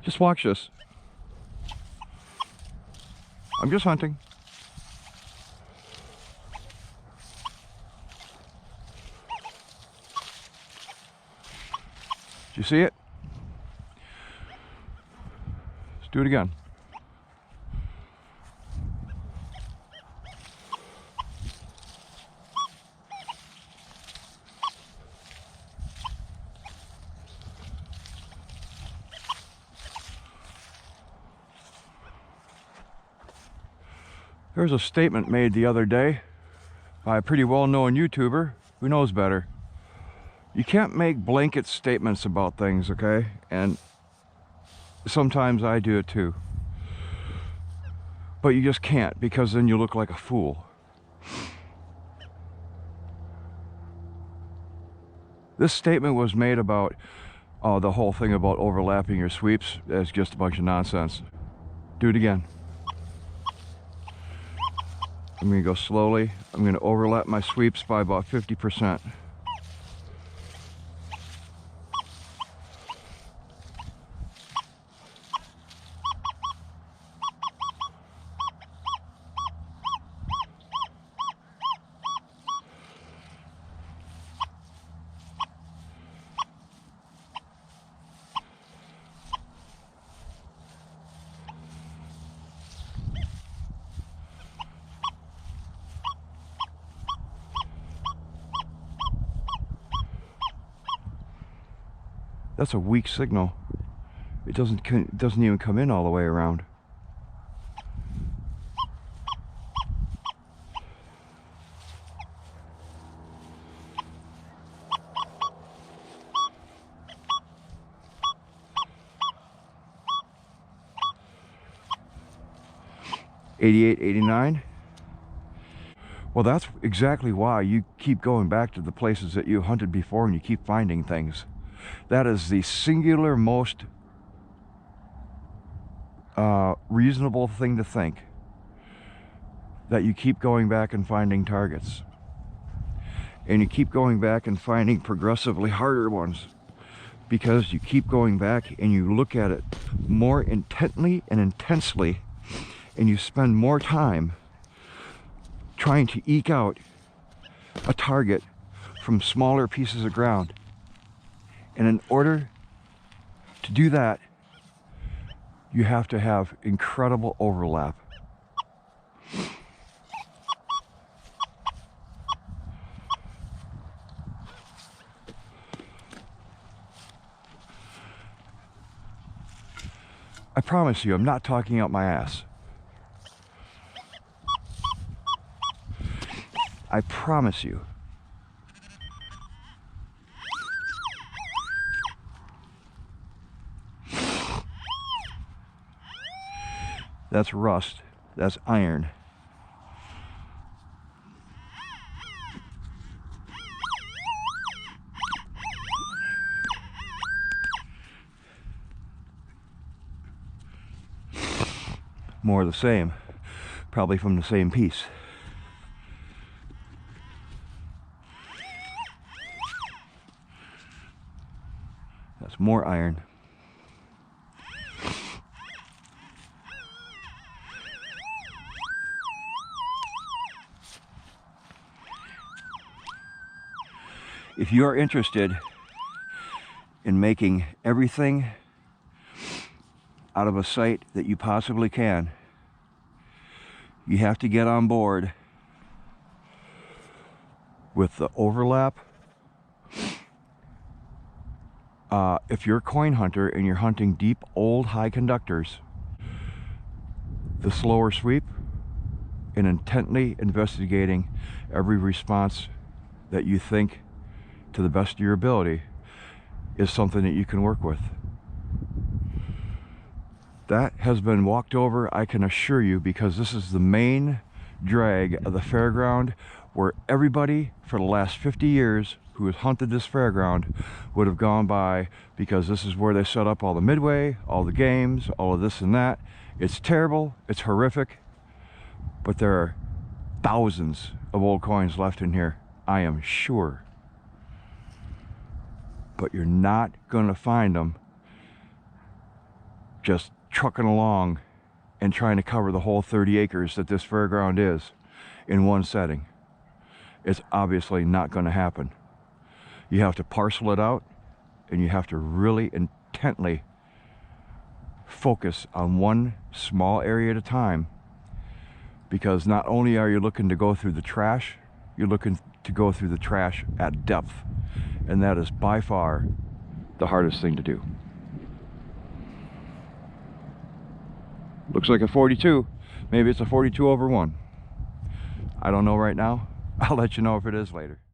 Just watch this. I'm just hunting. Did you see it? Let's do it again. There was a statement made the other day by a pretty well-known YouTuber who knows better. You can't make blanket statements about things, okay? And sometimes I do it too. But you just can't, because then you look like a fool. This statement was made about the whole thing about overlapping your sweeps. That's just a bunch of nonsense. Do it again. I'm going to go slowly. I'm going to overlap my sweeps by about 50%. That's a weak signal. It doesn't even come in all the way around. '88, '89. Well, that's exactly why you keep going back to the places that you hunted before and you keep finding things. That is the singular most reasonable thing to think, that you keep going back and finding targets, and you keep going back and finding progressively harder ones, because you keep going back and you look at it more intently and intensely, and you spend more time trying to eke out a target from smaller pieces of ground. And in order to do that, you have to have incredible overlap. I promise you, I'm not talking out my ass. I promise you. That's rust. That's iron. More of the same. Probably from the same piece. That's more iron. If you are interested in making everything out of a site that you possibly can, you have to get on board with the overlap. If you're a coin hunter and you're hunting deep, old, high conductors, the slower sweep and intently investigating every response that you think to the best of your ability is something that you can work with. That has been walked over, I can assure you, because this is the main drag of the fairground, where everybody for the last 50 years who has hunted this fairground would have gone by, because this is where they set up all the midway, all the games, all of this and that. It's terrible, it's horrific, but there are thousands of old coins left in here, I am sure. But you're not going to find them just trucking along and trying to cover the whole 30 acres that this fairground is in one setting. It's obviously not going to happen. You have to parcel it out, and you have to really intently focus on one small area at a time, because not only are you looking to go through the trash, you're looking to go through the trash at depth, and that is by far the hardest thing to do. Looks like a 42. Maybe it's a 42/1. I don't know right now. I'll let you know if it is later.